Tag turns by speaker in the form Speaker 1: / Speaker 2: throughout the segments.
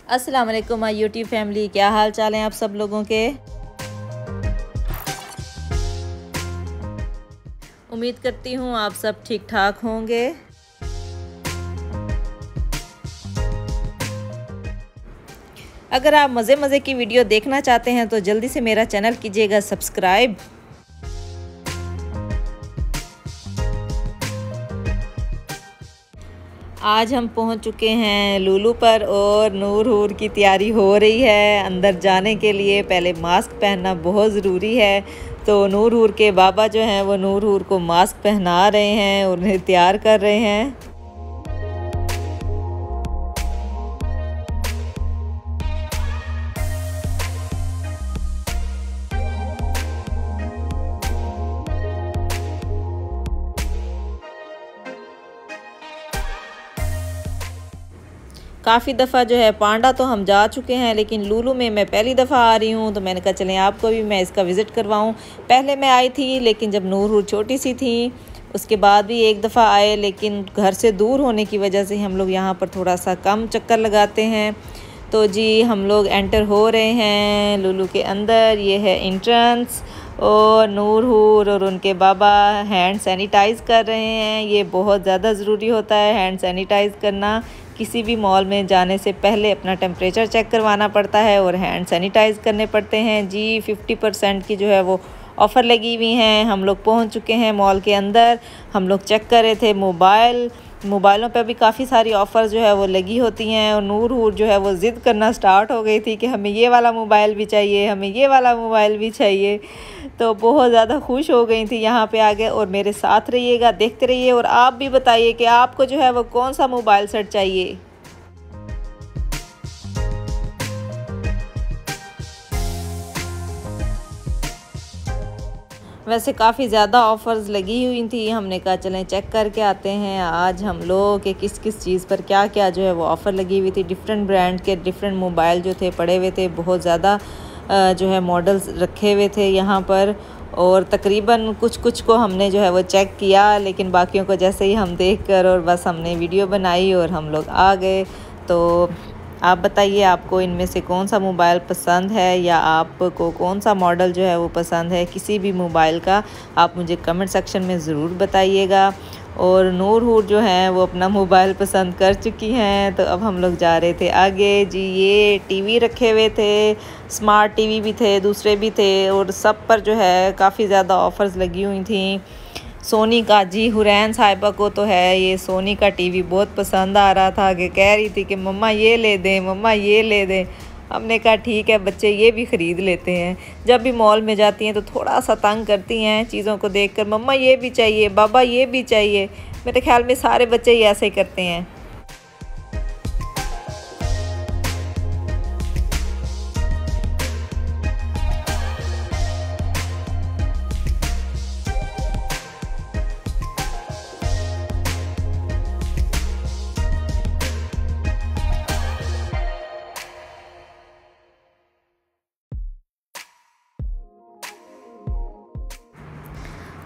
Speaker 1: अस्सलाम वालेकुम my YouTube family, क्या हाल चाल हैं आप सब लोगों के। उम्मीद करती हूँ आप सब ठीक ठाक होंगे। अगर आप मज़े मज़े की वीडियो देखना चाहते हैं तो जल्दी से मेरा चैनल कीजिएगा सब्सक्राइब। आज हम पहुंच चुके हैं लुलु पर और नूर हूर की तैयारी हो रही है अंदर जाने के लिए। पहले मास्क पहनना बहुत ज़रूरी है, तो नूर हूर के बाबा जो हैं वो नूर हूर को मास्क पहना रहे हैं और उन्हें तैयार कर रहे हैं। काफ़ी दफ़ा जो है पांडा तो हम जा चुके हैं, लेकिन लुलु में मैं पहली दफ़ा आ रही हूँ, तो मैंने कहा चलें आपको भी मैं इसका विज़िट करवाऊँ। पहले मैं आई थी लेकिन जब नूर हूर छोटी सी थी, उसके बाद भी एक दफ़ा आए, लेकिन घर से दूर होने की वजह से हम लोग यहाँ पर थोड़ा सा कम चक्कर लगाते हैं। तो जी हम लोग एंटर हो रहे हैं लुलु के अंदर। ये है एंट्रेंस और नूर हूर और उनके बाबा हैंड सैनिटाइज़ कर रहे हैं। ये बहुत ज़्यादा ज़रूरी होता है हैंड सैनिटाइज़ करना। किसी भी मॉल में जाने से पहले अपना टेम्परेचर चेक करवाना पड़ता है और हैंड सैनिटाइज़ करने पड़ते हैं। जी 50% की जो है वो ऑफ़र लगी हुई हैं। हम लोग पहुंच चुके हैं मॉल के अंदर। हम लोग चेक कर रहे थे मोबाइलों पे भी काफ़ी सारी ऑफ़र जो है वो लगी होती हैं, और नूर हूर जो है वो ज़िद करना स्टार्ट हो गई थी कि हमें ये वाला मोबाइल भी चाहिए, हमें ये वाला मोबाइल भी चाहिए। तो बहुत ज़्यादा खुश हो गई थी यहाँ पे आगे। और मेरे साथ रहिएगा, देखते रहिए और आप भी बताइए कि आपको जो है वो कौन सा मोबाइल सेट चाहिए। वैसे काफ़ी ज़्यादा ऑफ़र्स लगी हुई थी, हमने कहा चलें चेक करके आते हैं आज हम लोग कि किस किस चीज़ पर क्या क्या जो है वो ऑफ़र लगी हुई थी। डिफरेंट ब्रांड के डिफरेंट मोबाइल जो थे पड़े हुए थे, बहुत ज़्यादा जो है मॉडल्स रखे हुए थे यहाँ पर। और तकरीबन कुछ कुछ को हमने जो है वो चेक किया, लेकिन बाकियों को जैसे ही हम देख कर और बस हमने वीडियो बनाई और हम लोग आ गए। तो आप बताइए आपको इनमें से कौन सा मोबाइल पसंद है, या आपको कौन सा मॉडल जो है वो पसंद है किसी भी मोबाइल का, आप मुझे कमेंट सेक्शन में ज़रूर बताइएगा। और नूर हूर जो हैं वो अपना मोबाइल पसंद कर चुकी हैं, तो अब हम लोग जा रहे थे आगे। जी ये टीवी रखे हुए थे, स्मार्ट टीवी भी थे, दूसरे भी थे, और सब पर जो है काफ़ी ज़्यादा ऑफ़र्स लगी हुई थी। सोनी का, जी हुरैन साहिबा को तो है ये सोनी का टीवी बहुत पसंद आ रहा था कि कह रही थी कि मम्मा ये ले दें, मम्मा ये ले दें। हमने कहा ठीक है बच्चे ये भी ख़रीद लेते हैं। जब भी मॉल में जाती हैं तो थोड़ा सा तंग करती हैं चीज़ों को देखकर, मम्मा ये भी चाहिए, बाबा ये भी चाहिए। मेरे ख्याल में सारे बच्चे ही ऐसे ही करते हैं।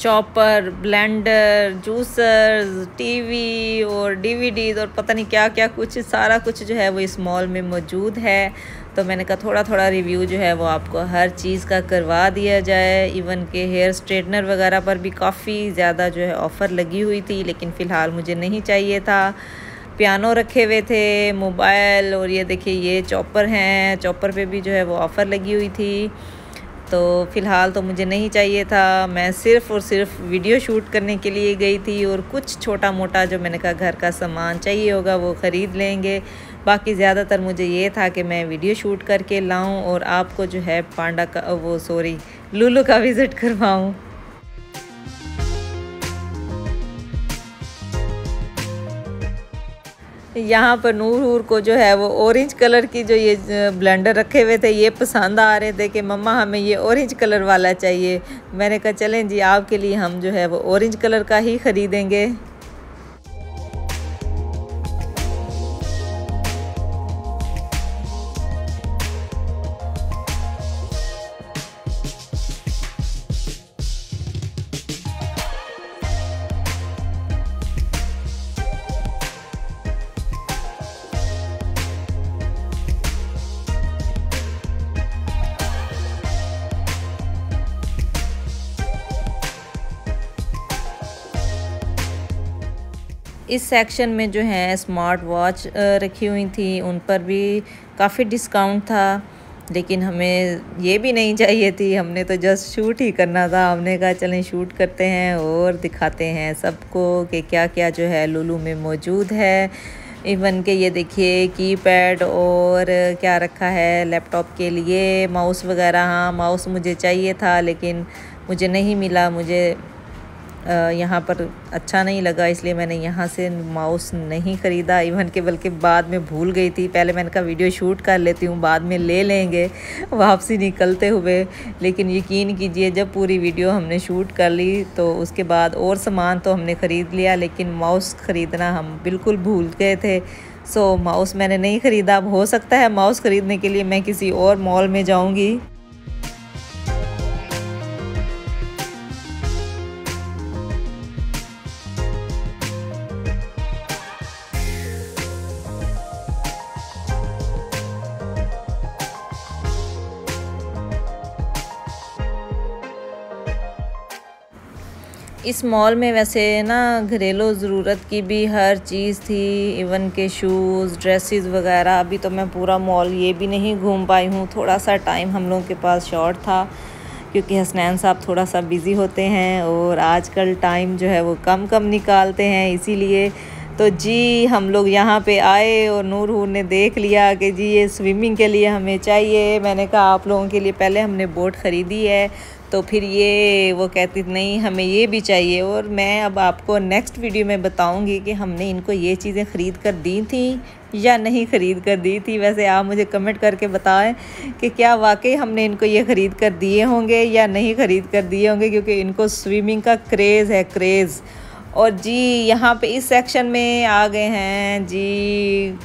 Speaker 1: चॉपर, ब्लेंडर, जूसर, टीवी और डीवीडीज़ और पता नहीं क्या क्या कुछ, सारा कुछ जो है वो इस मॉल में मौजूद है। तो मैंने कहा थोड़ा थोड़ा रिव्यू जो है वो आपको हर चीज़ का करवा दिया जाए। इवन के हेयर स्ट्रेटनर वगैरह पर भी काफ़ी ज़्यादा जो है ऑफ़र लगी हुई थी, लेकिन फ़िलहाल मुझे नहीं चाहिए था। पियानो रखे हुए थे, मोबाइल, और ये देखिए ये चॉपर हैं, चॉपर पे भी जो है वो ऑफ़र लगी हुई थी। तो फ़िलहाल तो मुझे नहीं चाहिए था, मैं सिर्फ़ और सिर्फ वीडियो शूट करने के लिए गई थी, और कुछ छोटा मोटा जो मैंने कहा घर का सामान चाहिए होगा वो ख़रीद लेंगे। बाकी ज़्यादातर मुझे ये था कि मैं वीडियो शूट करके लाऊं और आपको जो है पांडा का लुलु का विज़िट करवाऊं। यहाँ पर नूर हूर को जो है वो ऑरेंज कलर की जो ये ब्लेंडर रखे हुए थे ये पसंद आ रहे थे कि मम्मा हमें ये ऑरेंज कलर वाला चाहिए। मैंने कहा चलें जी आपके लिए हम जो है वो ऑरेंज कलर का ही ख़रीदेंगे। इस सेक्शन में जो है स्मार्ट वॉच रखी हुई थी, उन पर भी काफ़ी डिस्काउंट था, लेकिन हमें ये भी नहीं चाहिए थी। हमने तो जस्ट शूट ही करना था। हमने कहा चलें शूट करते हैं और दिखाते हैं सबको कि क्या क्या जो है लुलु में मौजूद है। इवन के ये देखिए कीपैड और क्या रखा है लैपटॉप के लिए, माउस वगैरह। हाँ, माउस मुझे चाहिए था लेकिन मुझे नहीं मिला। मुझे यहाँ पर अच्छा नहीं लगा, इसलिए मैंने यहाँ से माउस नहीं ख़रीदा। इवन के बल्कि बाद में भूल गई थी। पहले मैंने कहा वीडियो शूट कर लेती हूँ, बाद में ले लेंगे वापसी निकलते हुए। लेकिन यकीन कीजिए जब पूरी वीडियो हमने शूट कर ली तो उसके बाद और सामान तो हमने ख़रीद लिया, लेकिन माउस ख़रीदना हम बिल्कुल भूल गए थे। सो माउस मैंने नहीं ख़रीदा। अब हो सकता है माउस ख़रीदने के लिए मैं किसी और मॉल में जाऊँगी। इस मॉल में वैसे ना घरेलू ज़रूरत की भी हर चीज़ थी, इवन के शूज़, ड्रेसेस वगैरह। अभी तो मैं पूरा मॉल ये भी नहीं घूम पाई हूँ, थोड़ा सा टाइम हम लोगों के पास शॉर्ट था क्योंकि हसनैन साहब थोड़ा सा बिज़ी होते हैं और आजकल टाइम जो है वो कम निकालते हैं, इसीलिए। तो जी हम लोग यहाँ पे आए और नूर ने देख लिया कि जी ये स्विमिंग के लिए हमें चाहिए। मैंने कहा आप लोगों के लिए पहले हमने बोट ख़रीदी है, तो फिर ये वो कहती नहीं हमें ये भी चाहिए। और मैं अब आपको नेक्स्ट वीडियो में बताऊंगी कि हमने इनको ये चीज़ें ख़रीद कर दी थी या नहीं ख़रीद कर दी थी। वैसे आप मुझे कमेंट करके बताएं कि क्या वाकई हमने इनको ये ख़रीद कर दिए होंगे या नहीं ख़रीद कर दिए होंगे, क्योंकि इनको स्विमिंग का क्रेज़ है, क्रेज़। और जी यहाँ पे इस सेक्शन में आ गए हैं जी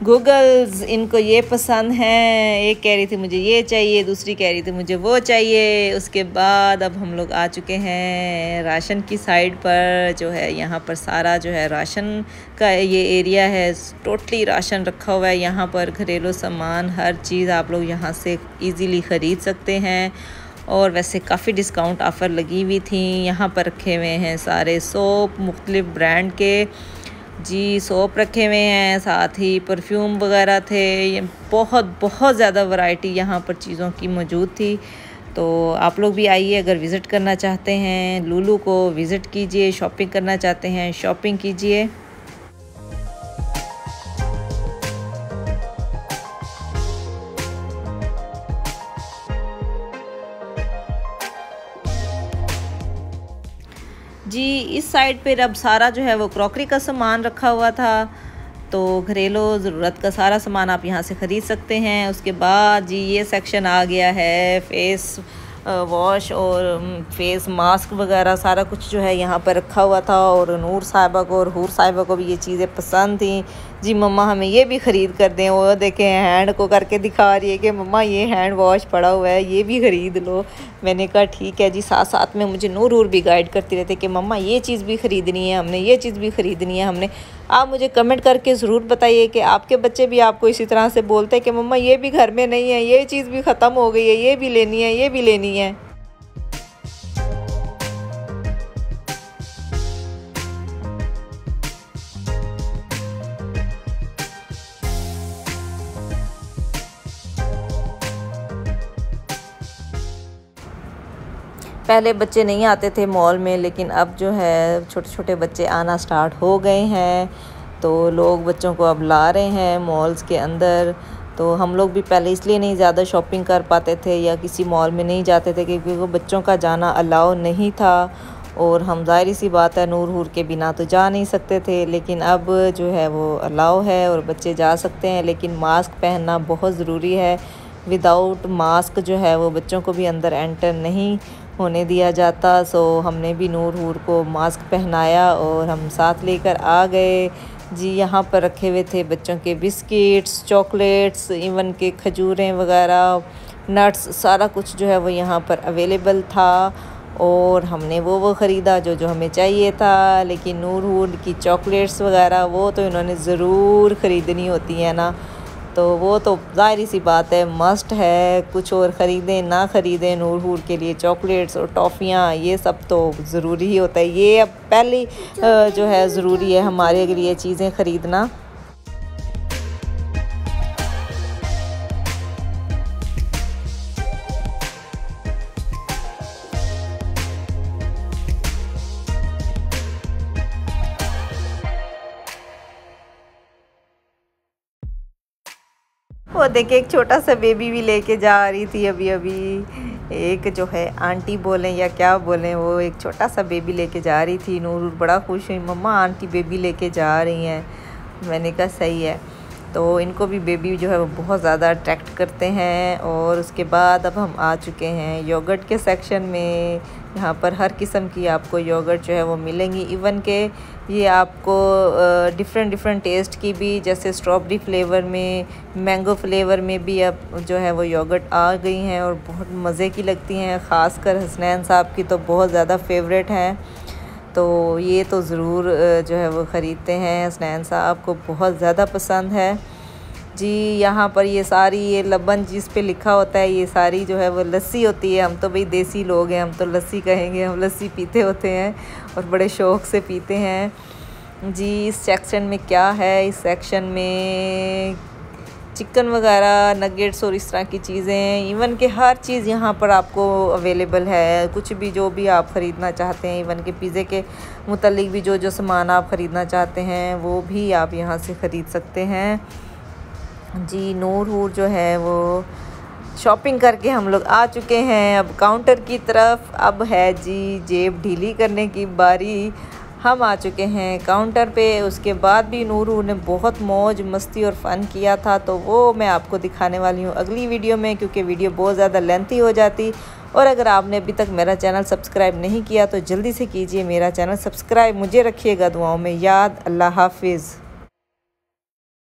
Speaker 1: गूगल्स। इनको ये पसंद है, एक कह रही थी मुझे ये चाहिए, दूसरी कह रही थी मुझे वो चाहिए। उसके बाद अब हम लोग आ चुके हैं राशन की साइड पर, जो है यहाँ पर सारा जो है राशन का ये एरिया है, टोटली राशन रखा हुआ है यहाँ पर। घरेलू सामान हर चीज़ आप लोग यहाँ से इजीली ख़रीद सकते हैं। और वैसे काफ़ी डिस्काउंट ऑफ़र लगी हुई थी। यहाँ पर रखे हुए हैं सारे सोप मुख्तलिफ़ ब्रांड के जी, सोप रखे हुए हैं, साथ ही परफ्यूम वगैरह थे। ये बहुत ज़्यादा वैरायटी यहाँ पर चीज़ों की मौजूद थी। तो आप लोग भी आइए, अगर विज़िट करना चाहते हैं लुलु को विज़िट कीजिए, शॉपिंग करना चाहते हैं शॉपिंग कीजिए। जी इस साइड पर अब सारा जो है वो क्रॉकरी का सामान रखा हुआ था, तो घरेलू ज़रूरत का सारा सामान आप यहाँ से ख़रीद सकते हैं। उसके बाद जी ये सेक्शन आ गया है फेस वॉश और फेस मास्क वगैरह, सारा कुछ जो है यहाँ पर रखा हुआ था। और नूर साहिबा को और हूर साहिबा को भी ये चीज़ें पसंद थी। जी मम्मा हमें ये भी ख़रीद कर दें। वो देखें हैंड को करके दिखा रही है कि मम्मा ये हैंड वॉश पड़ा हुआ है, ये भी ख़रीद लो। मैंने कहा ठीक है जी। साथ साथ में मुझे नूर भी गाइड करती रहती है कि मम्मा ये चीज़ भी ख़रीदनी है हमने, ये चीज़ भी ख़रीदनी है हमने। आप मुझे कमेंट करके ज़रूर बताइए कि आपके बच्चे भी आपको इसी तरह से बोलते हैं कि मम्मा ये भी घर में नहीं है, ये चीज़ भी ख़त्म हो गई है, ये भी लेनी है, ये भी लेनी है। पहले बच्चे नहीं आते थे मॉल में, लेकिन अब जो है छोटे छोटे बच्चे आना स्टार्ट हो गए हैं, तो लोग बच्चों को अब ला रहे हैं मॉल्स के अंदर। तो हम लोग भी पहले इसलिए नहीं ज़्यादा शॉपिंग कर पाते थे या किसी मॉल में नहीं जाते थे क्योंकि वो बच्चों का जाना अलाउ नहीं था, और हम ज़ाहिर सी बात है नूर हूर के बिना तो जा नहीं सकते थे। लेकिन अब जो है वो अलाउ है और बच्चे जा सकते हैं, लेकिन मास्क पहनना बहुत ज़रूरी है। विदाउट मास्क जो है वो बच्चों को भी अंदर एंटर नहीं होने दिया जाता। सो हमने भी नूर हूर को मास्क पहनाया और हम साथ लेकर आ गए जी। यहाँ पर रखे हुए थे बच्चों के बिस्किट्स, चॉकलेट्स, इवन के खजूरें वगैरह, नट्स, सारा कुछ जो है वो यहाँ पर अवेलेबल था। और हमने वो ख़रीदा जो हमें चाहिए था। लेकिन नूर हूर की चॉकलेट्स वगैरह वो तो इन्होंने ज़रूर ख़रीदनी होती है ना, तो वो तो ज़ाहिर सी बात है मस्ट है, कुछ और ख़रीदें ना ख़रीदें, नूर हूर के लिए चॉकलेट्स और टॉफ़ियाँ ये सब तो ज़रूरी ही होता है। ये अब पहली जो है ज़रूरी है हमारे लिए चीज़ें ख़रीदना। वो देखिए एक छोटा सा बेबी भी लेके जा रही थी अभी अभी, एक जो है आंटी बोलें या क्या बोलें, वो एक छोटा सा बेबी लेके जा रही थी। नूर बड़ा खुश हुई, मम्मा आंटी बेबी लेके जा रही हैं। मैंने कहा सही है। तो इनको भी बेबी जो है वो बहुत ज़्यादा अट्रैक्ट करते हैं। और उसके बाद अब हम आ चुके हैं योगर्ट के सेक्शन में। यहाँ पर हर किस्म की आपको योगर्ट जो है वो मिलेंगी, इवन के ये आपको डिफरेंट टेस्ट की भी, जैसे स्ट्रॉबेरी फ्लेवर में, मैंगो फ्लेवर में भी अब जो है वो योगर्ट आ गई हैं और बहुत मज़े की लगती हैं। ख़ासकर हसनैन साहब की तो बहुत ज़्यादा फेवरेट हैं, तो ये तो ज़रूर जो है वो ख़रीदते हैं। हसनैन साहब को बहुत ज़्यादा पसंद है जी। यहाँ पर ये सारी ये लबन जिस पे लिखा होता है, ये सारी जो है वो लस्सी होती है। हम तो भाई देसी लोग हैं, हम तो लस्सी कहेंगे, हम लस्सी पीते होते हैं और बड़े शौक़ से पीते हैं जी। इस सेक्शन में क्या है, इस सेक्शन में चिकन वगैरह, नगेट्स और इस तरह की चीज़ें, इवन के हर चीज़ यहाँ पर आपको अवेलेबल है। कुछ भी जो भी आप ख़रीदना चाहते हैं, इवन के पिज़्ज़े के मुतालिक भी जो सामान आप ख़रीदना चाहते हैं वो भी आप यहाँ से ख़रीद सकते हैं जी। नूर हूर जो है वो शॉपिंग करके हम लोग आ चुके हैं अब काउंटर की तरफ। अब है जी जेब ढीली करने की बारी। हम आ चुके हैं काउंटर पे। उसके बाद भी नूरू ने बहुत मौज मस्ती और फ़न किया था, तो वो मैं आपको दिखाने वाली हूँ अगली वीडियो में, क्योंकि वीडियो बहुत ज़्यादा लेंथी हो जाती। और अगर आपने अभी तक मेरा चैनल सब्सक्राइब नहीं किया तो जल्दी से कीजिए मेरा चैनल सब्सक्राइब। मुझे रखिएगा दुआओं में याद। अल्लाह हाफिज़।